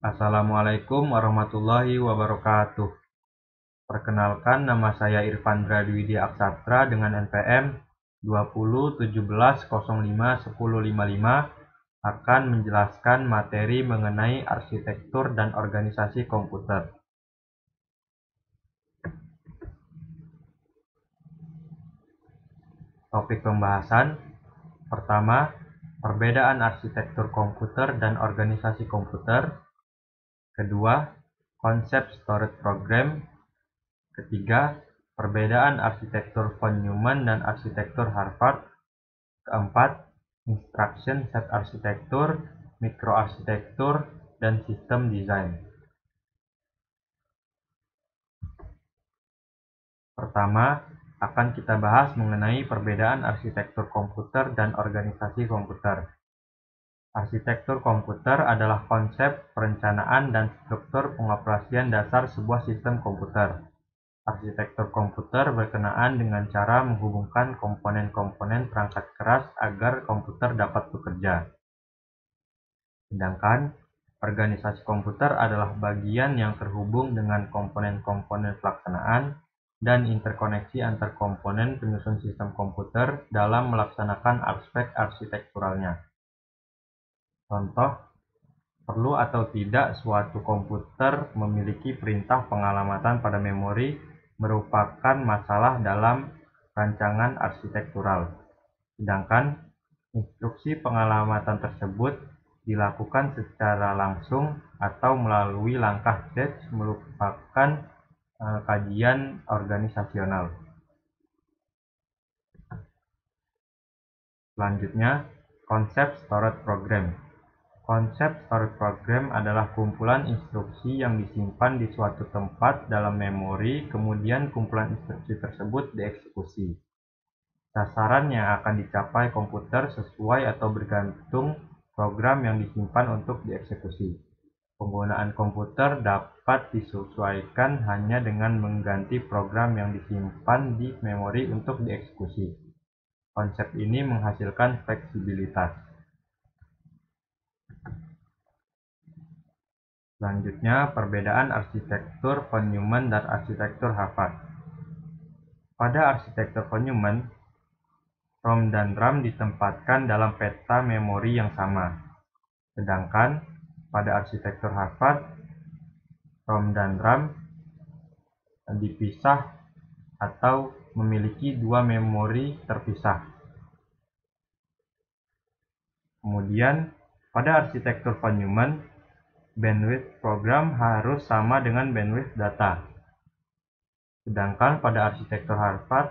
Assalamualaikum warahmatullahi wabarakatuh. Perkenalkan, nama saya Irfandra Dwidi Aksatra dengan NPM 2017051055 akan menjelaskan materi mengenai arsitektur dan organisasi komputer. Topik pembahasan pertama, perbedaan arsitektur komputer dan organisasi komputer. Kedua, konsep storage program. Ketiga, perbedaan arsitektur von Neumann dan arsitektur Harvard. Keempat, instruction set arsitektur, mikroarsitektur, dan sistem desain. Pertama, akan kita bahas mengenai perbedaan arsitektur komputer dan organisasi komputer. Arsitektur komputer adalah konsep, perencanaan, dan struktur pengoperasian dasar sebuah sistem komputer. Arsitektur komputer berkenaan dengan cara menghubungkan komponen-komponen perangkat keras agar komputer dapat bekerja. Sedangkan organisasi komputer adalah bagian yang terhubung dengan komponen-komponen pelaksanaan dan interkoneksi antar komponen penyusun sistem komputer dalam melaksanakan aspek arsitekturalnya. Contoh, perlu atau tidak suatu komputer memiliki perintah pengalamatan pada memori merupakan masalah dalam rancangan arsitektural. Sedangkan instruksi pengalamatan tersebut dilakukan secara langsung atau melalui langkah stage merupakan kajian organisasional. Selanjutnya, konsep storage program. Konsep storage program adalah kumpulan instruksi yang disimpan di suatu tempat dalam memori, kemudian kumpulan instruksi tersebut dieksekusi. Sasaran yang akan dicapai komputer sesuai atau bergantung program yang disimpan untuk dieksekusi. Penggunaan komputer dapat disesuaikan hanya dengan mengganti program yang disimpan di memori untuk dieksekusi. Konsep ini menghasilkan fleksibilitas. Selanjutnya, perbedaan arsitektur von Neumann dan arsitektur Harvard. Pada arsitektur von Neumann, ROM dan RAM ditempatkan dalam peta memori yang sama. Sedangkan pada arsitektur Harvard, ROM dan RAM dipisah atau memiliki dua memori terpisah. Kemudian, pada arsitektur von Neumann, bandwidth program harus sama dengan bandwidth data. Sedangkan pada arsitektur Harvard,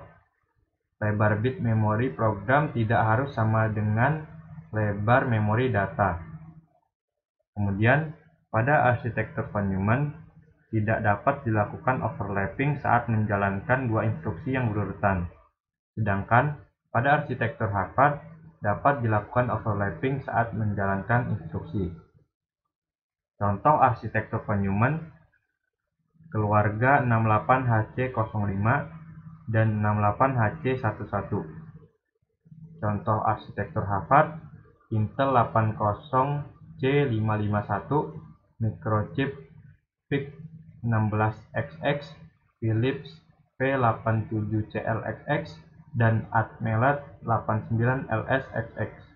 lebar bit memori program tidak harus sama dengan lebar memori data. Kemudian, pada arsitektur von Neumann, tidak dapat dilakukan overlapping saat menjalankan dua instruksi yang berurutan. Sedangkan, pada arsitektur Harvard, dapat dilakukan overlapping saat menjalankan instruksi. Contoh arsitektur von Neumann, keluarga 68HC05 dan 68HC11. Contoh arsitektur Harvard, Intel 80C551, microchip PIC 16XX, Philips P87CLXX, dan Atmel 89LSXX.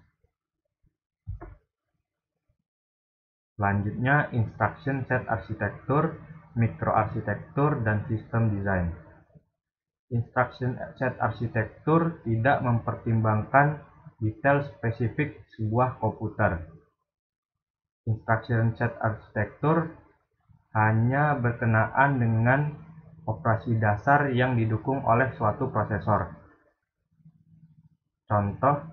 Selanjutnya, instruction set arsitektur, mikroarsitektur, dan sistem desain. Instruction set arsitektur tidak mempertimbangkan detail spesifik sebuah komputer. Instruction set arsitektur hanya berkenaan dengan operasi dasar yang didukung oleh suatu prosesor. Contoh,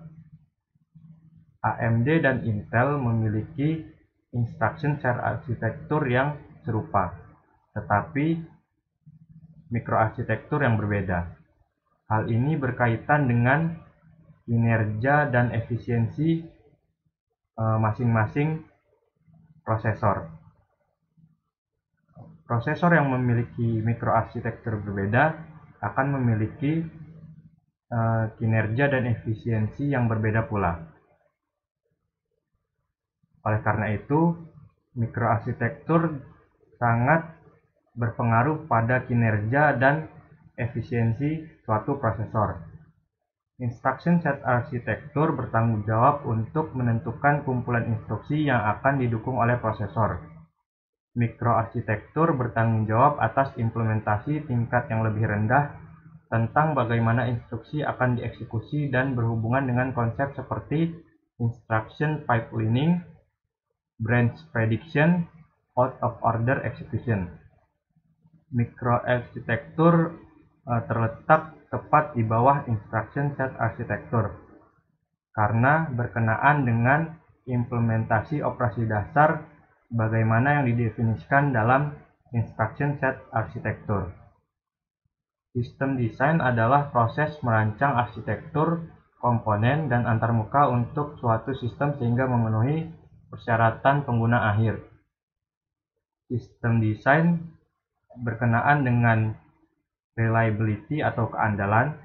AMD dan Intel memiliki instruction set arsitektur yang serupa, tetapi mikroarsitektur yang berbeda. Hal ini berkaitan dengan kinerja dan efisiensi masing-masing prosesor. Prosesor yang memiliki mikroarsitektur berbeda akan memiliki kinerja dan efisiensi yang berbeda pula. Oleh karena itu, Mikroarsitektur sangat berpengaruh pada kinerja dan efisiensi suatu prosesor. Instruction set arsitektur bertanggung jawab untuk menentukan kumpulan instruksi yang akan didukung oleh prosesor. Mikroarsitektur bertanggung jawab atas implementasi tingkat yang lebih rendah tentang bagaimana instruksi akan dieksekusi dan berhubungan dengan konsep seperti instruction pipelining, branch prediction, out of order execution. Mikroarsitektur terletak tepat di bawah instruction set arsitektur karena berkenaan dengan implementasi operasi dasar bagaimana yang didefinisikan dalam instruction set arsitektur. Sistem desain adalah proses merancang arsitektur, komponen, dan antarmuka untuk suatu sistem sehingga memenuhi persyaratan pengguna akhir. Sistem desain berkenaan dengan reliability atau keandalan.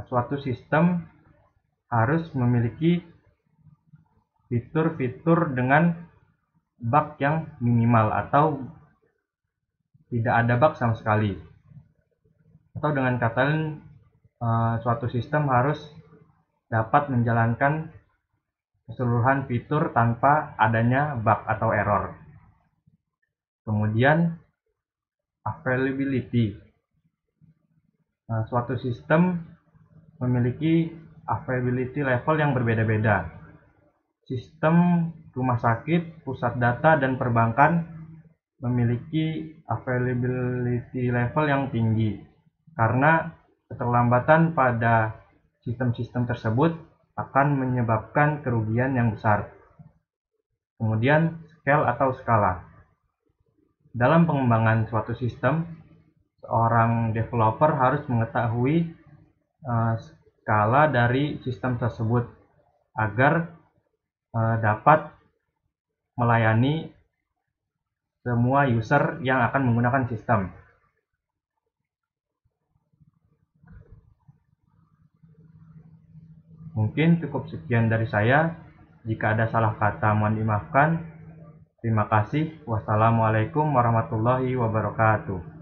Suatu sistem harus memiliki fitur-fitur dengan bug yang minimal atau tidak ada bug sama sekali. Atau dengan kata lain, suatu sistem harus dapat menjalankan keseluruhan fitur tanpa adanya bug atau error. Kemudian availability. Suatu sistem memiliki availability level yang berbeda-beda. Sistem rumah sakit, pusat data, dan perbankan memiliki availability level yang tinggi karena keterlambatan pada sistem-sistem tersebut akan menyebabkan kerugian yang besar. Kemudian scale atau skala. Dalam pengembangan suatu sistem, seorang developer harus mengetahui skala dari sistem tersebut agar dapat melayani semua user yang akan menggunakan sistem. Mungkin cukup sekian dari saya. Jika ada salah kata mohon dimaafkan. Terima kasih. Wassalamualaikum warahmatullahi wabarakatuh.